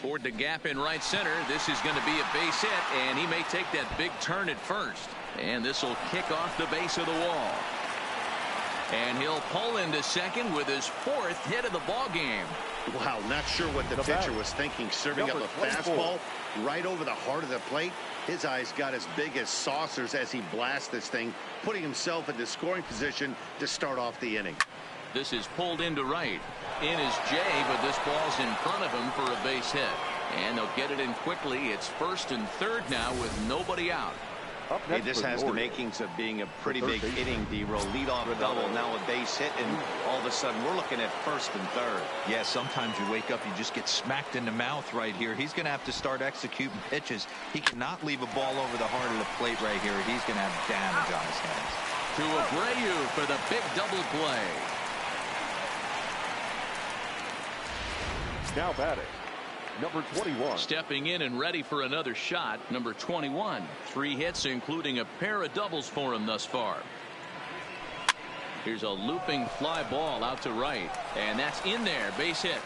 Toward the gap in right center. This is going to be a base hit, and he may take that big turn at first. And this will kick off the base of the wall. And he'll pull into second with his 4th hit of the ball game. Wow, not sure what the pitcher was thinking, serving up a fastball right over the heart of the plate. His eyes got as big as saucers as he blasts this thing, putting himself into scoring position to start off the inning. This is pulled into right. In is Jay, but this ball's in front of him for a base hit. And they'll get it in quickly. It's 1st and 3rd now with nobody out. Hey, this has the makings of being a pretty big inning, D-Roll. Leadoff double, now a base hit, and all of a sudden we're looking at 1st and 3rd. Yeah, sometimes you wake up, you just get smacked in the mouth right here. He's going to have to start executing pitches. He cannot leave a ball over the heart of the plate right here. He's going to have damage on his hands. To Abreu for the big double play. Now batting, number 21. Stepping in and ready for another shot, number 21. 3 hits, including a pair of doubles for him thus far. Here's a looping fly ball out to right, and that's in there. Base hit.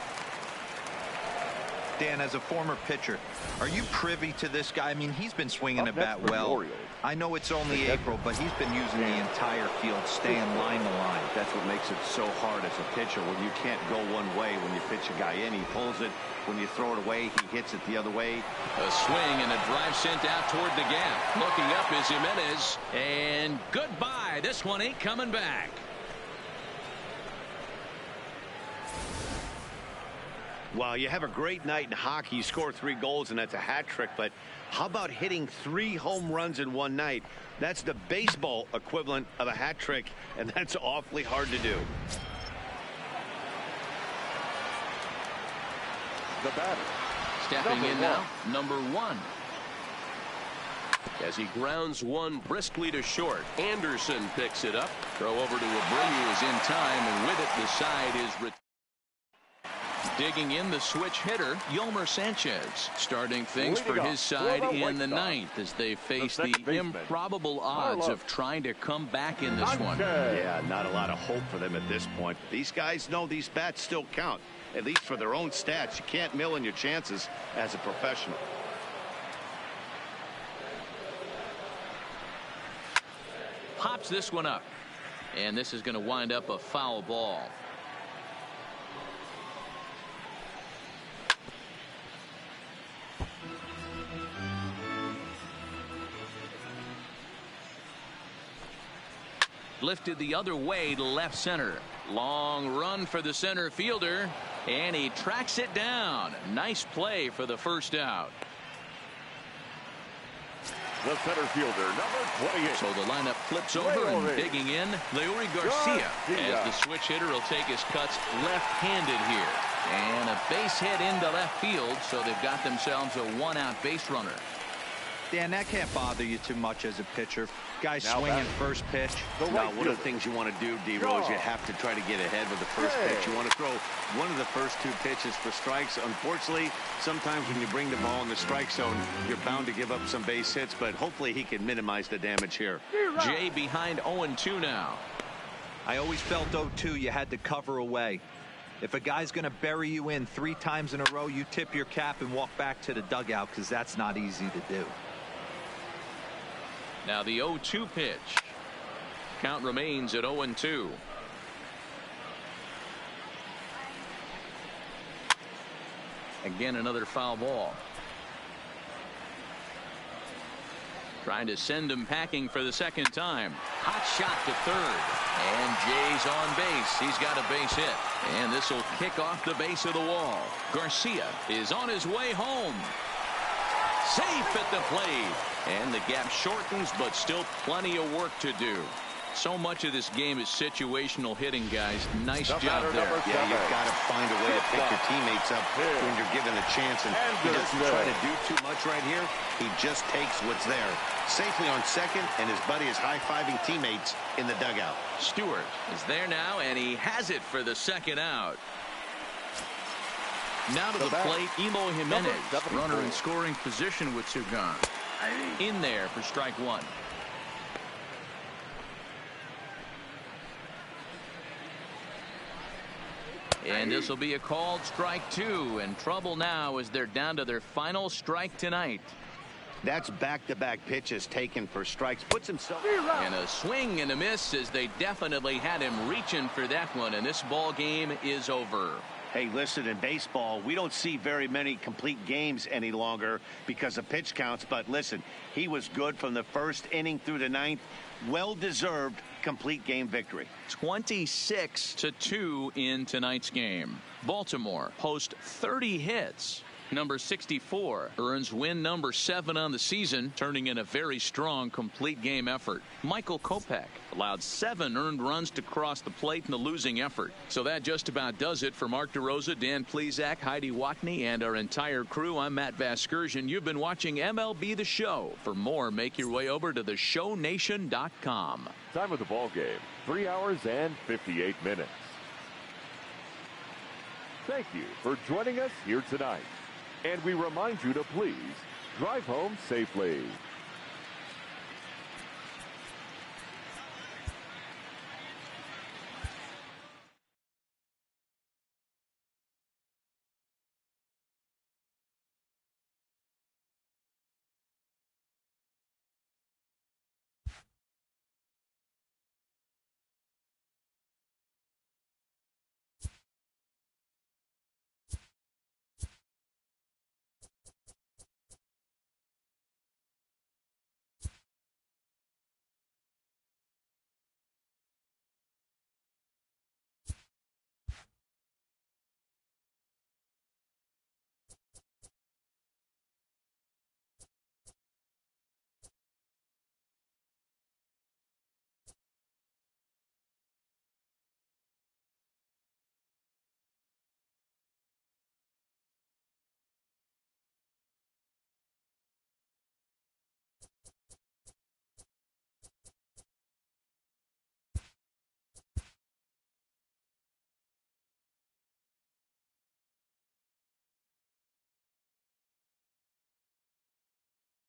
Dan, as a former pitcher, are you privy to this guy? I mean, he's been swinging the bat well. I know it's only April, but he's been using the entire field, staying line to line. That's what makes it so hard as a pitcher, when you can't go one way. When you pitch a guy in, he pulls it. When you throw it away, he hits it the other way. A swing and a drive sent out toward the gap. Looking up is Jimenez, and goodbye. This one ain't coming back. Well, you have a great night in hockey. You score 3 goals, and that's a hat trick. But how about hitting 3 home runs in one night? That's the baseball equivalent of a hat trick, and that's awfully hard to do. The batter. Stepping in now, number 1. As he grounds one briskly to short, Anderson picks it up. Throw over to Abreu is in time, and with it, the side is digging in the switch hitter, Yolmer Sanchez, starting things for his side in the 9th as they face the improbable odds of trying to come back in this one. Yeah, not a lot of hope for them at this point. These guys know these bats still count, at least for their own stats. You can't mill in your chances as a professional. Pops this one up, and this is going to wind up a foul ball. Lifted the other way to left center. Long run for the center fielder, and he tracks it down. Nice play for the first out. The center fielder, number 28. So the lineup flips over, and digging in, Leury Garcia, as the switch hitter will take his cuts left-handed here. And a base hit into left field, so they've got themselves a 1-out base runner. Dan, that can't bother you too much as a pitcher. Guy swinging first pitch. Now, one of the things you want to do, D-Roll, is you have to try to get ahead with the first pitch. You want to throw one of the first 2 pitches for strikes. Unfortunately, sometimes when you bring the ball in the strike zone, you're bound to give up some base hits, but hopefully he can minimize the damage here. Jay behind 0-2 now. I always felt 0-2 you had to cover away. If a guy's going to bury you in 3 times in a row, you tip your cap and walk back to the dugout, because that's not easy to do. Now the 0-2 pitch. Count remains at 0-2. Again, another foul ball. Trying to send him packing for the 2nd time. Hot shot to 3rd. And Jay's on base. He's got a base hit. And this will kick off the base of the wall. Garcia is on his way home. Safe at the plate. And the gap shortens, but still plenty of work to do. So much of this game is situational hitting, guys. Nice job there. Yeah, you've got to find a way to pick your teammates up when you're given a chance. And he doesn't try to do too much right here. He just takes what's there. Safely on second, and his buddy is high-fiving teammates in the dugout. Stewart is there now, and he has it for the 2nd out. Now to the plate, Emo Jimenez, runner in scoring position with 2 gone. In there for strike 1. And this will be a called strike 2. And trouble now as they're down to their final strike tonight. That's back-to-back pitches taken for strikes. Puts himself. And a swing and a miss as they definitely had him reaching for that one. And this ball game is over. Hey, listen, in baseball, we don't see very many complete games any longer because of pitch counts. But listen, he was good from the first inning through the ninth. Well-deserved complete game victory. 26-2 in tonight's game. Baltimore posts 30 hits. Number 64 earns win number 7 on the season, turning in a very strong complete game effort. Michael Kopech allowed 7 earned runs to cross the plate in the losing effort. So that just about does it for Mark DeRosa, Dan Plesac, Heidi Watney, and our entire crew. I'm Matt Vasgersian. You've been watching MLB The Show. For more, make your way over to theshownation.com. Time of the ball game, 3 hours and 58 minutes. Thank you for joining us here tonight. And we remind you to please drive home safely.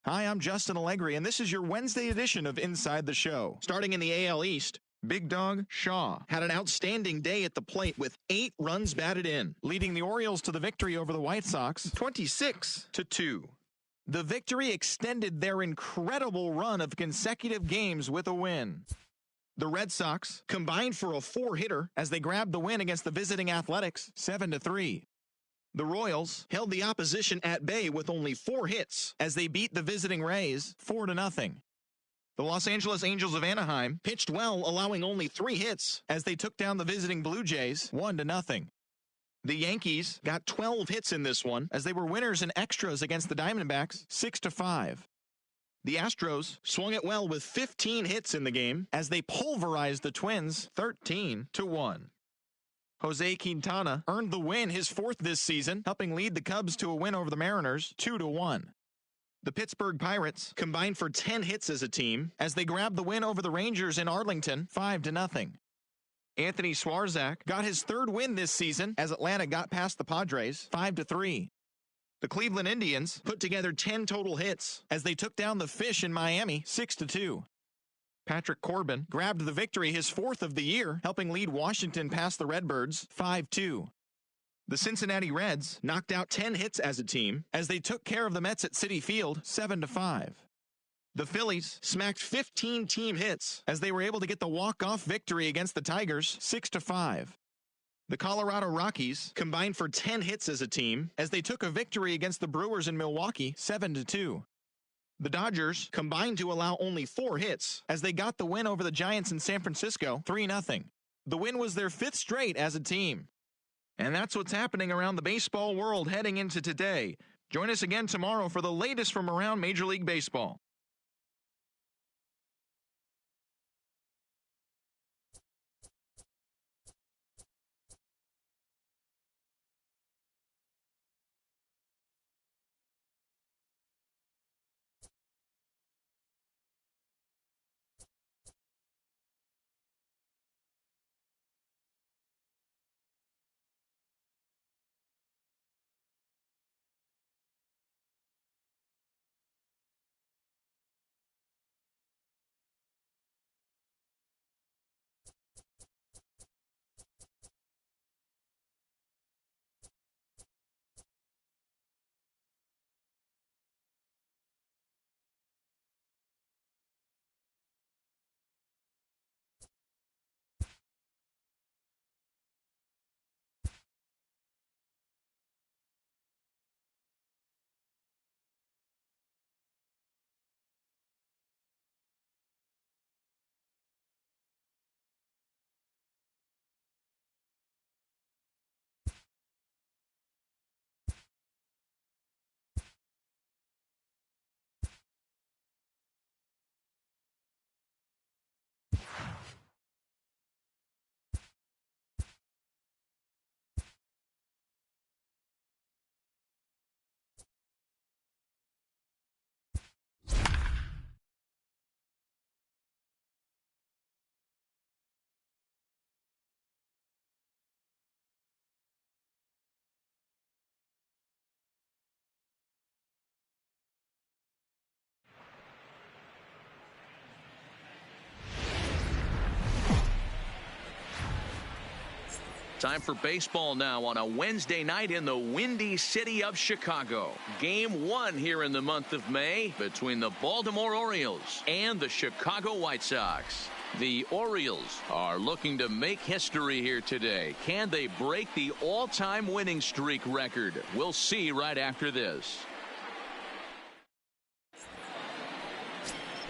Hi, I'm Justin Allegri, and this is your Wednesday edition of Inside the Show. Starting in the AL East, Big Dog Shaw had an outstanding day at the plate with 8 runs batted in, leading the Orioles to the victory over the White Sox 26-2. The victory extended their incredible run of consecutive games with a win. The Red Sox combined for a 4-hitter as they grabbed the win against the visiting Athletics 7-3. The Royals held the opposition at bay with only 4 hits as they beat the visiting Rays 4-0. The Los Angeles Angels of Anaheim pitched well, allowing only 3 hits as they took down the visiting Blue Jays 1-0. The Yankees got 12 hits in this one as they were winners in extras against the Diamondbacks 6-5. The Astros swung it well with 15 hits in the game as they pulverized the Twins 13-1. Jose Quintana earned the win, his 4th this season, helping lead the Cubs to a win over the Mariners 2-1. The Pittsburgh Pirates combined for 10 hits as a team as they grabbed the win over the Rangers in Arlington 5-0. Anthony Swarzak got his 3rd win this season as Atlanta got past the Padres 5-3. The Cleveland Indians put together 10 total hits as they took down the Fish in Miami 6-2. Patrick Corbin grabbed the victory, his 4th of the year, helping lead Washington past the Redbirds 5-2. The Cincinnati Reds knocked out 10 hits as a team as they took care of the Mets at Citi Field 7-5. The Phillies smacked 15 team hits as they were able to get the walk-off victory against the Tigers 6-5. The Colorado Rockies combined for 10 hits as a team as they took a victory against the Brewers in Milwaukee 7-2. The Dodgers combined to allow only 4 hits as they got the win over the Giants in San Francisco 3-0. The win was their 5th straight as a team. And that's what's happening around the baseball world heading into today. Join us again tomorrow for the latest from around Major League Baseball. Time for baseball now on a Wednesday night in the windy city of Chicago. Game 1 here in the month of May between the Baltimore Orioles and the Chicago White Sox. The Orioles are looking to make history here today. Can they break the all-time winning streak record? We'll see right after this.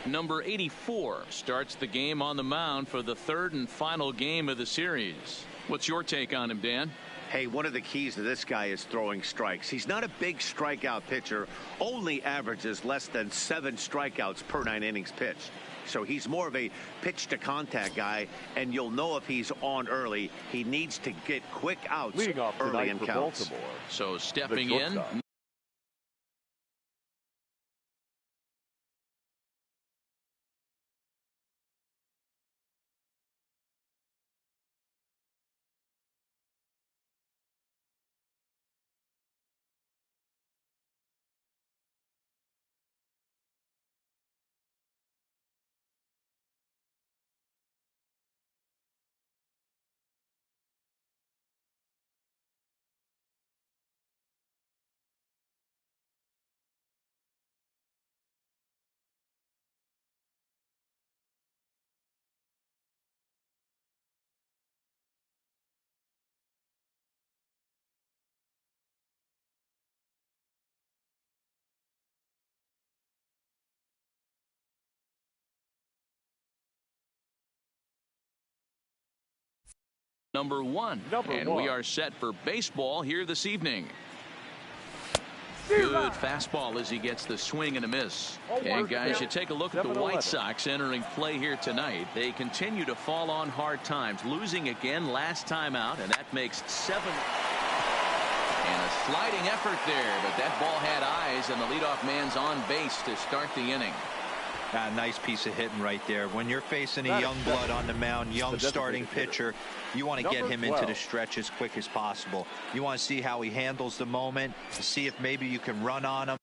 Number 84 starts the game on the mound for the third and final game of the series. What's your take on him, Dan? Hey, one of the keys to this guy is throwing strikes. He's not a big strikeout pitcher, only averages less than 7 strikeouts per 9 innings pitched. So he's more of a pitch to contact guy, and you'll know if he's on early. He needs to get quick outs Leading off early in for counts. Baltimore, So stepping in. Number 1. And we are set for baseball here this evening. Good fastball as he gets the swing and a miss. And guys, you take a look at the White Sox entering play here tonight. They continue to fall on hard times, losing again last time out, and that makes 7. And a sliding effort there, but that ball had eyes, and the leadoff man's on base to start the inning. Nice piece of hitting right there. When you're facing a young blood on the mound, young starting pitcher, you want to get him into the stretch as quick as possible. You want to see how he handles the moment, to see if maybe you can run on him.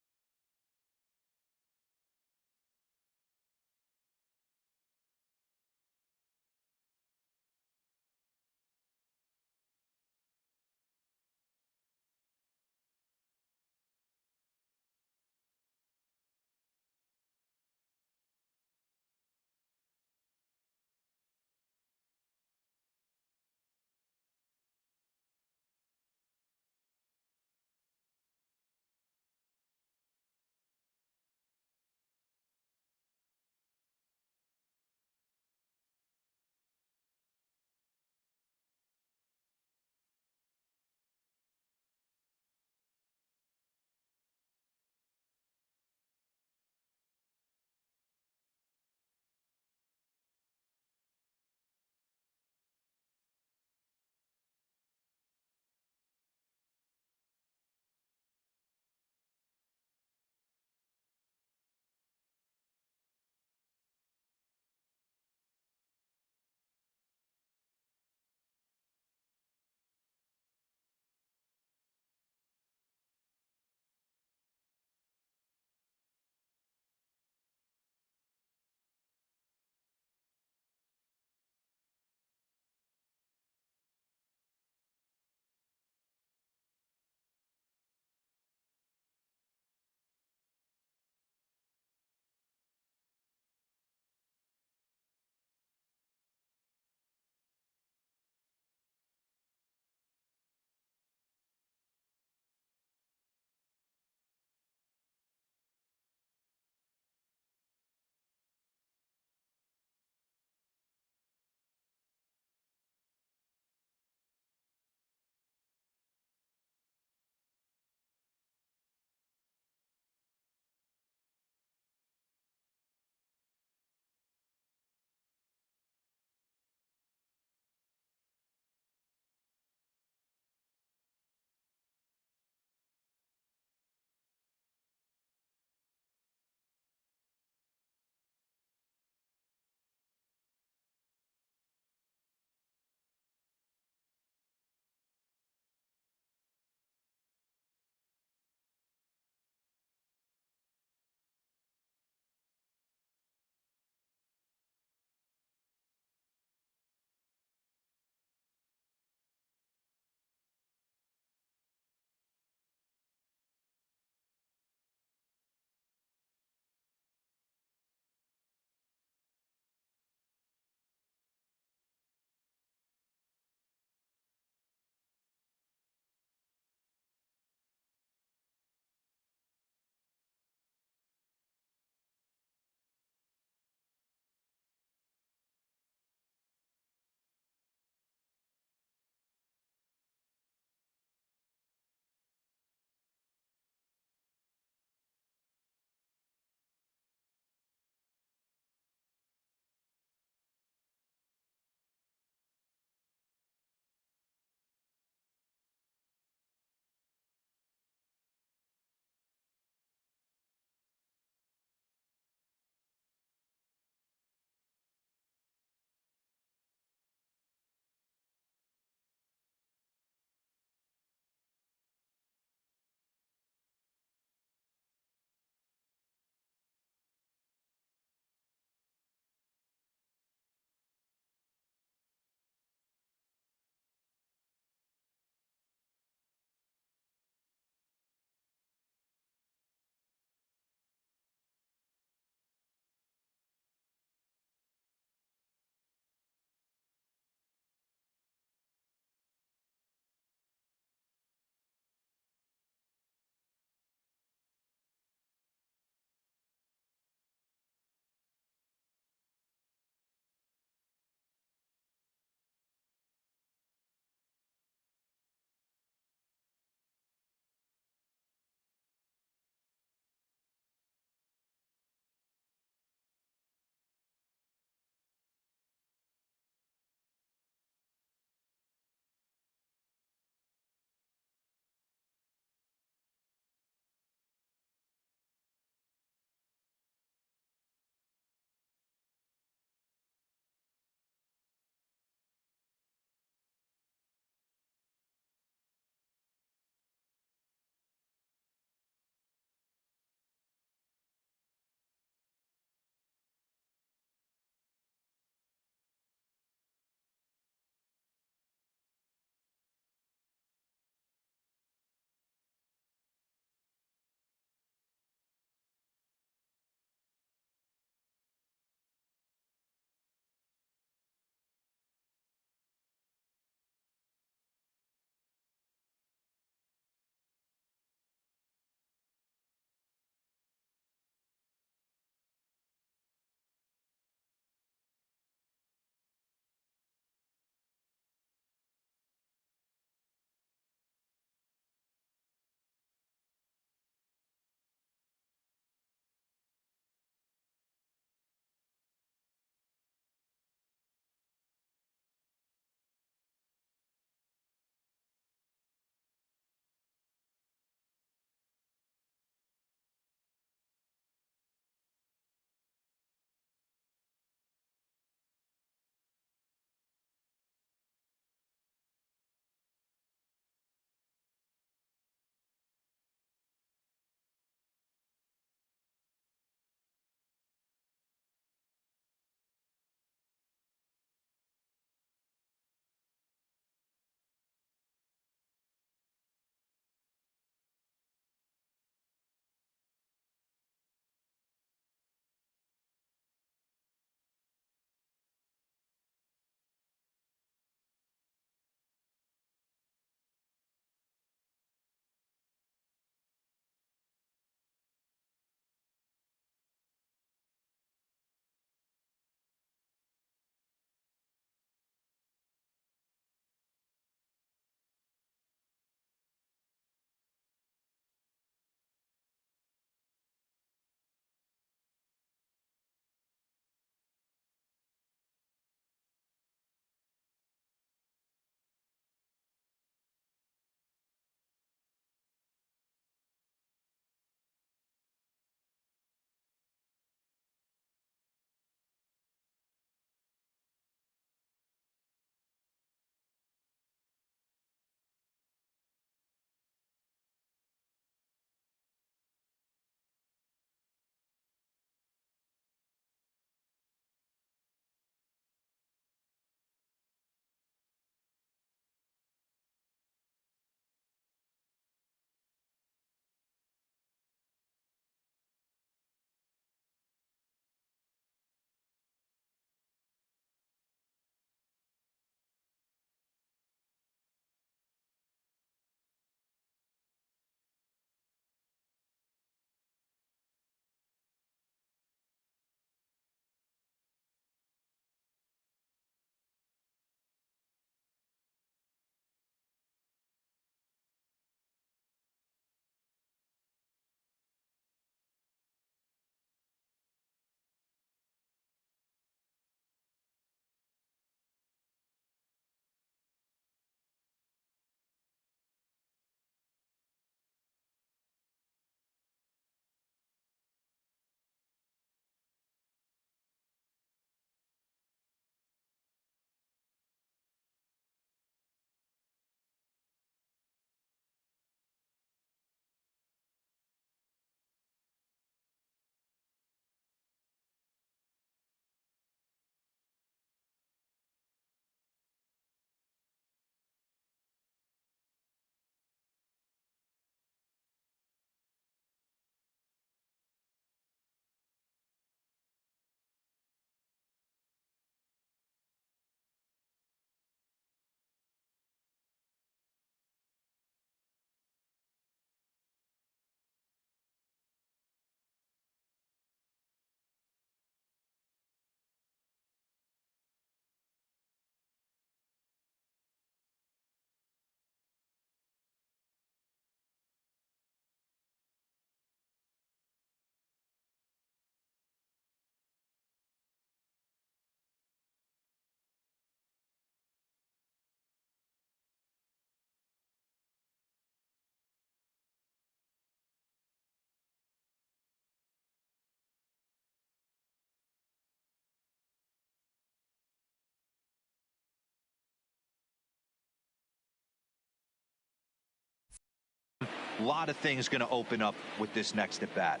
A lot of things going to open up with this next at bat.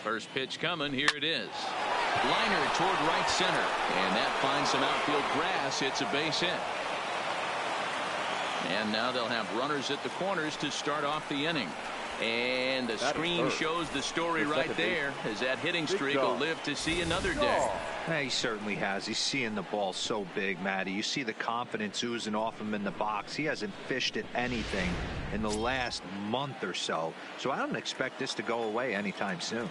First pitch coming. Here it is. Liner toward right center. And that finds some outfield grass. It's a base hit. And now they'll have runners at the corners to start off the inning. And the screen shows the story right there, as that hitting streak will live to see another day. Yeah, he certainly has. He's seeing the ball so big, Matty. You see the confidence oozing off him in the box. He hasn't fished at anything in the last month or so. So I don't expect this to go away anytime soon.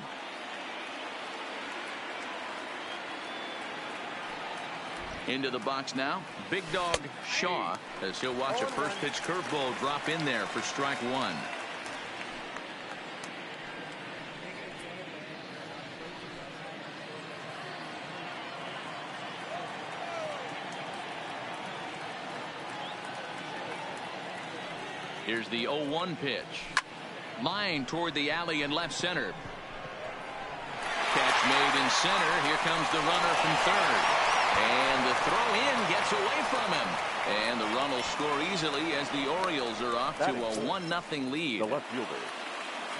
Into the box now, Big Dog Shaw, as he'll watch a first pitch curveball drop in there for strike one. Here's the 0-1 pitch. Line toward the alley in left center. Catch made in center. Here comes the runner from third. And the throw in gets away from him. And the run will score easily as the Orioles are off to a 1-0 lead. The left fielder,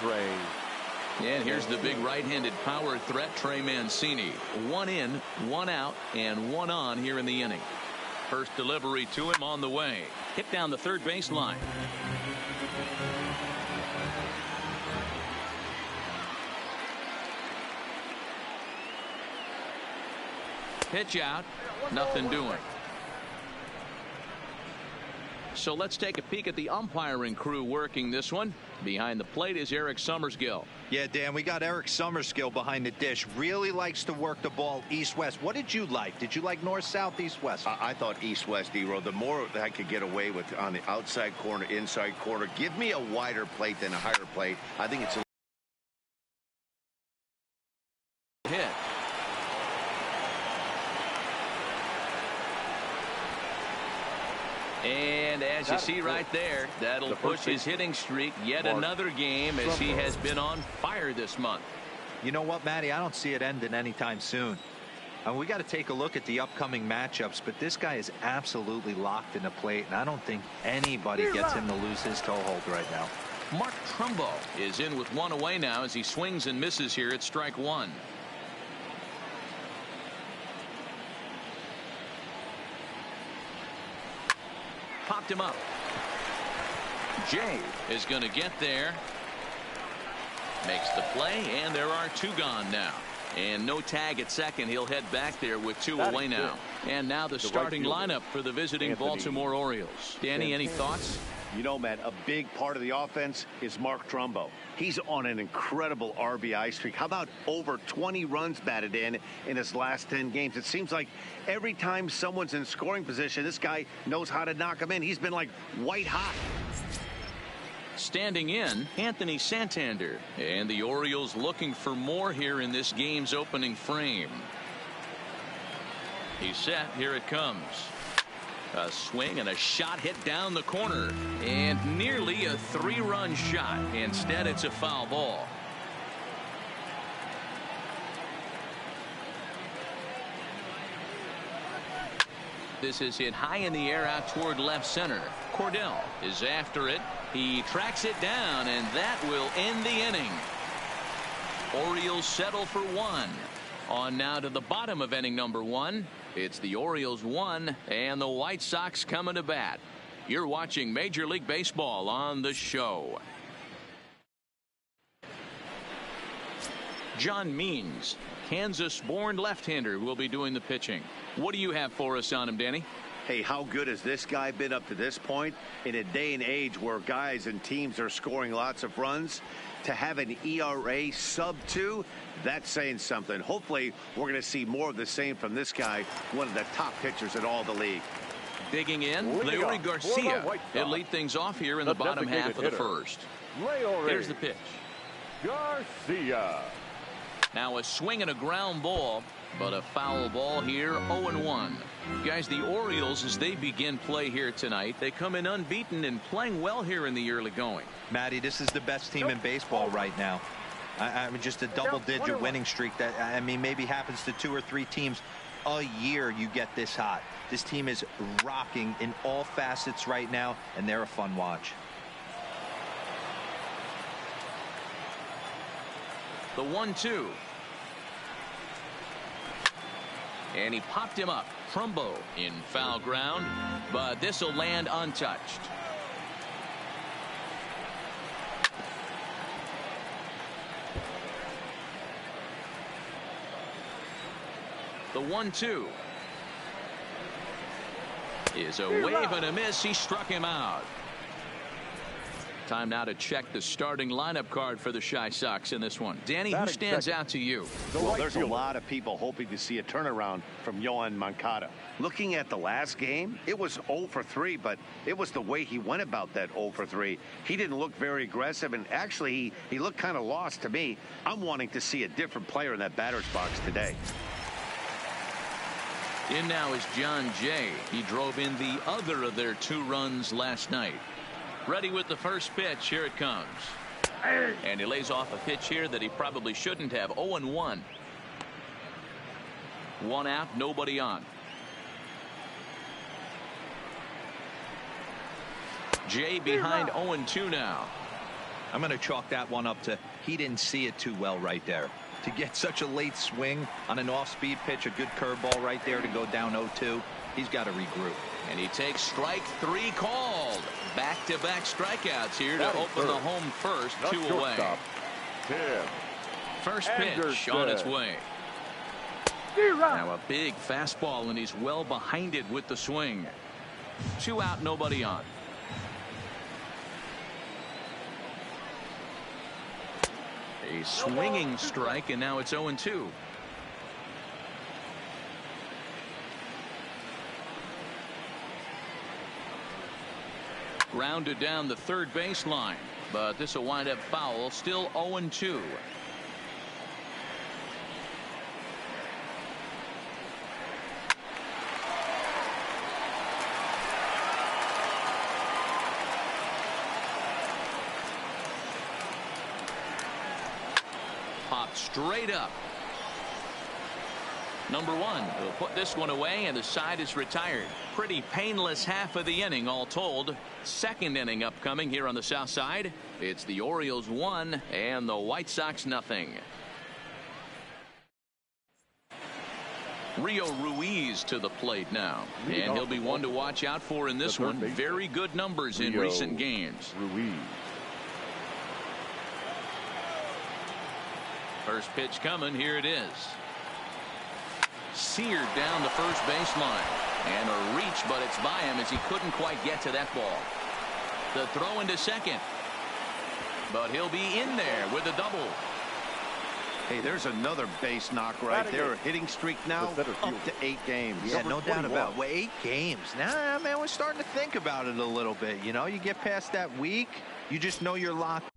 Trey. And here's the big right-handed power threat, Trey Mancini. 1 in, 1 out, and 1 on here in the inning. First delivery to him on the way. Hit down the third base line. Pitch out, nothing doing. So let's take a peek at the umpiring crew working this one. Behind the plate is Eric Summersgill. Yeah, Dan, we got Eric Summersgill behind the dish. Really likes to work the ball east-west. What did you like? Did you like north-south, east-west? I thought east-west, D-Row. The more that I could get away with on the outside corner, inside corner, give me a wider plate than a higher plate. I think it's a hit. And as you see right there, that'll push his hitting streak yet another game, as he has been on fire this month. You know what, Matty? I don't see it ending anytime soon. We got to take a look at the upcoming matchups, but this guy is absolutely locked in the plate, and I don't think anybody gets him to lose his toehold right now. Mark Trumbo is in with 1 away now as he swings and misses here at strike one. Popped him up. Jay is going to get there. Makes the play, and there are 2 gone now. And no tag at second. He'll head back there with 2 away now. And now the starting lineup for the visiting Baltimore Orioles. Danny, any thoughts? You know, Matt, a big part of the offense is Mark Trumbo. He's on an incredible RBI streak. How about over 20 runs batted in his last 10 games? It seems like every time someone's in scoring position, this guy knows how to knock them in. He's been like white hot. Standing in, Anthony Santander. And the Orioles looking for more here in this game's opening frame. He's set. Here it comes. A swing and a shot hit down the corner, and nearly a 3-run shot. Instead, it's a foul ball. This is hit high in the air out toward left center. Cordell is after it. He tracks it down, and that will end the inning. Orioles settle for 1. On now to the bottom of inning number 1. It's the Orioles 1 and the White Sox coming to bat. You're watching Major League Baseball on the show. John Means, Kansas-born left-hander, will be doing the pitching. What do you have for us on him, Danny? Hey, how good has this guy been up to this point? In a day and age where guys and teams are scoring lots of runs, to have an ERA sub-2, that's saying something. Hopefully, we're going to see more of the same from this guy, one of the top pitchers in all the league. Digging in, Leury Garcia. He'll lead things off here in the bottom half of the first. Here's the pitch. Garcia. Now a swing and a ground ball, but a foul ball here, 0-1. Guys, the Orioles, as they begin play here tonight, they come in unbeaten and playing well here in the early going. Matty, this is the best team in baseball right now. I mean, just a double-digit winning streak that, I mean, maybe happens to 2 or 3 teams. a year you get this hot. This team is rocking in all facets right now, and they're a fun watch. The 1-2. And he popped him up. Trumbo in foul ground, but this will land untouched. The 1-2 is a wave and a miss. He struck him out. Time now to check the starting lineup card for the Chi Sox in this one. Danny, who stands out to you? Well, there's a lot of people hoping to see a turnaround from Yoan Moncada. Looking at the last game, it was 0 for 3, but it was the way he went about that 0 for 3. He didn't look very aggressive, and actually he looked kind of lost to me. I'm wanting to see a different player in that batter's box today. In now is John Jay. He drove in the other of their 2 runs last night. Ready with the first pitch. Here it comes. And he lays off a pitch here that he probably shouldn't have. 0-1. 1 out, nobody on. Jay behind 0-2 now. I'm going to chalk that one up to he didn't see it too well right there. To get such a late swing on an off-speed pitch, a good curveball right there to go down 0-2, he's got to regroup. And he takes strike 3 called. Back-to-back strikeouts here to open the home first. 2 away. First pitch on its way. Now a big fastball, and he's well behind it with the swing. 2 out, nobody on. A swinging strike, and now it's 0-2. Grounded down the third baseline, but this will wind up foul. Still 0-2. Popped straight up. Number 1 will put this one away, and the side is retired. Pretty painless half of the inning all told. Second inning upcoming here on the south side. It's the Orioles 1 and the White Sox nothing. Rio Ruiz to the plate now, and he'll be one to watch out for in this one. Very good numbers in recent games. First pitch coming. Here it is. Seared down the first baseline, and a reach, but it's by him as he couldn't quite get to that ball. The throw into second, but he'll be in there with a double. Hey, there's another base knock right there. A hitting streak now up to 8 games. Yeah, no doubt about it. Well, 8 games. Nah, man, we're starting to think about it a little bit. You know, you get past that week, you just know you're locked